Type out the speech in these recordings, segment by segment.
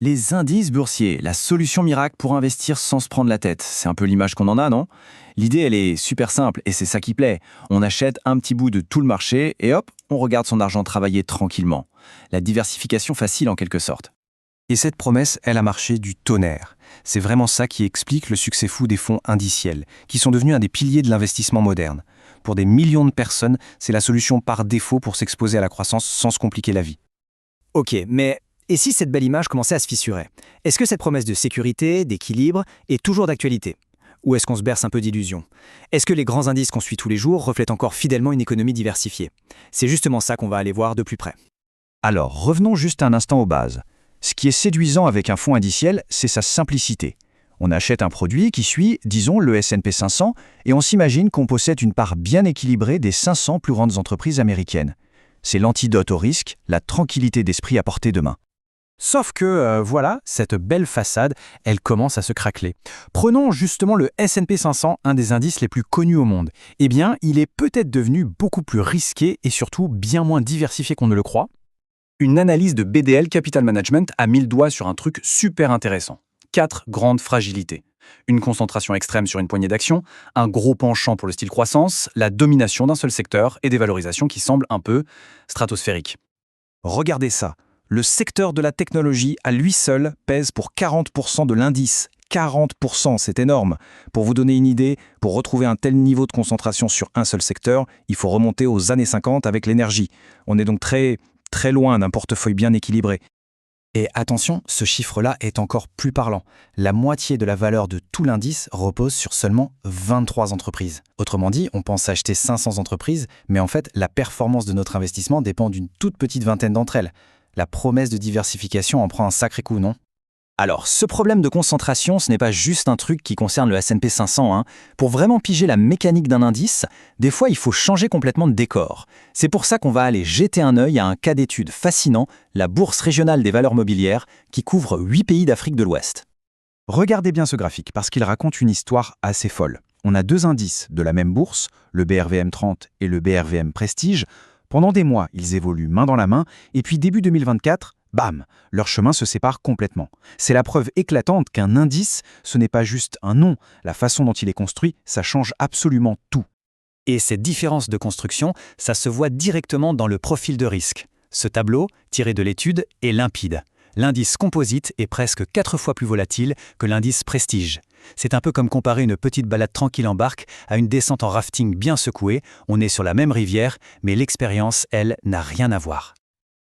Les indices boursiers, la solution miracle pour investir sans se prendre la tête. C'est un peu l'image qu'on en a, non? L'idée, elle est super simple et c'est ça qui plaît. On achète un petit bout de tout le marché et hop, on regarde son argent travailler tranquillement. La diversification facile en quelque sorte. Et cette promesse, elle a marché du tonnerre. C'est vraiment ça qui explique le succès fou des fonds indiciels, qui sont devenus un des piliers de l'investissement moderne. Pour des millions de personnes, c'est la solution par défaut pour s'exposer à la croissance sans se compliquer la vie. Ok, mais et si cette belle image commençait à se fissurer? Est-ce que cette promesse de sécurité, d'équilibre, est toujours d'actualité? Ou est-ce qu'on se berce un peu d'illusions? Est-ce que les grands indices qu'on suit tous les jours reflètent encore fidèlement une économie diversifiée? C'est justement ça qu'on va aller voir de plus près. Alors, revenons juste un instant aux bases. Ce qui est séduisant avec un fonds indiciel, c'est sa simplicité. On achète un produit qui suit, disons, le S&P 500 et on s'imagine qu'on possède une part bien équilibrée des 500 plus grandes entreprises américaines. C'est l'antidote au risque, la tranquillité d'esprit à portée de main. Sauf que, voilà, cette belle façade, elle commence à se craqueler. Prenons justement le S&P 500, un des indices les plus connus au monde. Eh bien, il est peut-être devenu beaucoup plus risqué et surtout bien moins diversifié qu'on ne le croit. Une analyse de BDL Capital Management a mis le doigt sur un truc super intéressant. 4 grandes fragilités. Une concentration extrême sur une poignée d'actions, un gros penchant pour le style croissance, la domination d'un seul secteur et des valorisations qui semblent un peu stratosphériques. Regardez ça. Le secteur de la technologie, à lui seul, pèse pour 40% de l'indice. 40%, c'est énorme. Pour vous donner une idée, pour retrouver un tel niveau de concentration sur un seul secteur, il faut remonter aux années 50 avec l'énergie. On est donc très loin d'un portefeuille bien équilibré. Et attention, ce chiffre-là est encore plus parlant. La moitié de la valeur de tout l'indice repose sur seulement 23 entreprises. Autrement dit, on pense acheter 500 entreprises, mais en fait, la performance de notre investissement dépend d'une toute petite vingtaine d'entre elles. La promesse de diversification en prend un sacré coup, non? Alors, ce problème de concentration, ce n'est pas juste un truc qui concerne le S&P 500. Pour vraiment piger la mécanique d'un indice, des fois, il faut changer complètement de décor. C'est pour ça qu'on va aller jeter un œil à un cas d'étude fascinant, la Bourse régionale des valeurs mobilières, qui couvre 8 pays d'Afrique de l'Ouest. Regardez bien ce graphique, parce qu'il raconte une histoire assez folle. On a 2 indices de la même bourse, le BRVM 30 et le BRVM Prestige. Pendant des mois, ils évoluent main dans la main, et puis début 2024, bam, leur chemin se sépare complètement. C'est la preuve éclatante qu'un indice, ce n'est pas juste un nom. La façon dont il est construit, ça change absolument tout. Et cette différence de construction, ça se voit directement dans le profil de risque. Ce tableau, tiré de l'étude, est limpide. L'indice composite est presque 4 fois plus volatile que l'indice prestige. C'est un peu comme comparer une petite balade tranquille en barque à une descente en rafting bien secouée. On est sur la même rivière, mais l'expérience, elle, n'a rien à voir.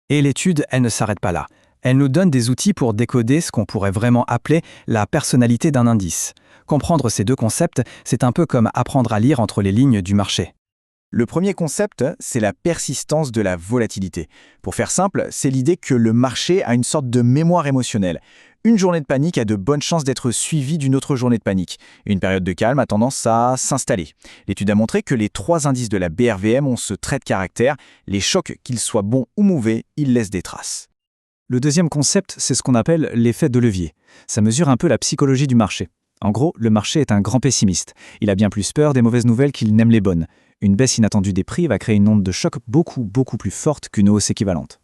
Et l'étude, elle ne s'arrête pas là. Elle nous donne des outils pour décoder ce qu'on pourrait vraiment appeler la personnalité d'un indice. Comprendre ces 2 concepts, c'est un peu comme apprendre à lire entre les lignes du marché. Le premier concept, c'est la persistance de la volatilité. Pour faire simple, c'est l'idée que le marché a une sorte de mémoire émotionnelle. Une journée de panique a de bonnes chances d'être suivie d'une autre journée de panique. Une période de calme a tendance à s'installer. L'étude a montré que les 3 indices de la BRVM ont ce trait de caractère. Les chocs, qu'ils soient bons ou mauvais, ils laissent des traces. Le deuxième concept, c'est ce qu'on appelle l'effet de levier. Ça mesure un peu la psychologie du marché. En gros, le marché est un grand pessimiste. Il a bien plus peur des mauvaises nouvelles qu'il n'aime les bonnes. Une baisse inattendue des prix va créer une onde de choc beaucoup plus forte qu'une hausse équivalente.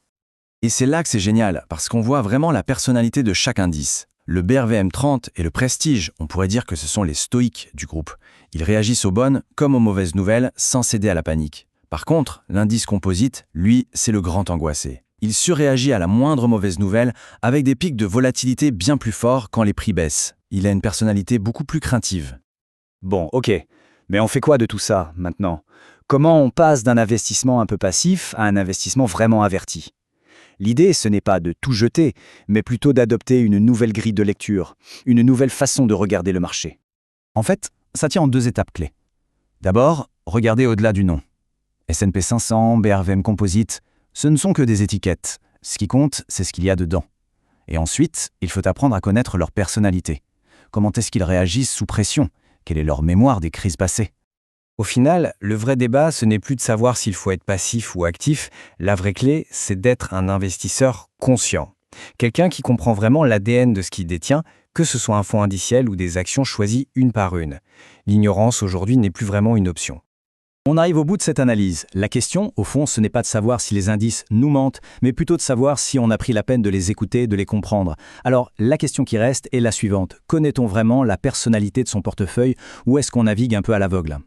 Et c'est là que c'est génial, parce qu'on voit vraiment la personnalité de chaque indice. Le BRVM 30 et le Prestige, on pourrait dire que ce sont les stoïques du groupe. Ils réagissent aux bonnes comme aux mauvaises nouvelles sans céder à la panique. Par contre, l'indice composite, lui, c'est le grand angoissé. Il surréagit à la moindre mauvaise nouvelle avec des pics de volatilité bien plus forts quand les prix baissent. Il a une personnalité beaucoup plus craintive. Bon, ok. Mais on fait quoi de tout ça, maintenant? Comment on passe d'un investissement un peu passif à un investissement vraiment averti? L'idée, ce n'est pas de tout jeter, mais plutôt d'adopter une nouvelle grille de lecture, une nouvelle façon de regarder le marché. En fait, ça tient en 2 étapes clés. D'abord, regardez au-delà du nom. S&P 500, BRVM Composite, ce ne sont que des étiquettes. Ce qui compte, c'est ce qu'il y a dedans. Et ensuite, il faut apprendre à connaître leur personnalité. Comment est-ce qu'ils réagissent sous pression? Quelle est leur mémoire des crises passées? Au final, le vrai débat, ce n'est plus de savoir s'il faut être passif ou actif. La vraie clé, c'est d'être un investisseur conscient. Quelqu'un qui comprend vraiment l'ADN de ce qu'il détient, que ce soit un fonds indiciel ou des actions choisies une par une. L'ignorance aujourd'hui n'est plus vraiment une option. On arrive au bout de cette analyse. La question, au fond, ce n'est pas de savoir si les indices nous mentent, mais plutôt de savoir si on a pris la peine de les écouter, de les comprendre. Alors, la question qui reste est la suivante. Connaît-on vraiment la personnalité de son portefeuille ou est-ce qu'on navigue un peu à l'aveugle ?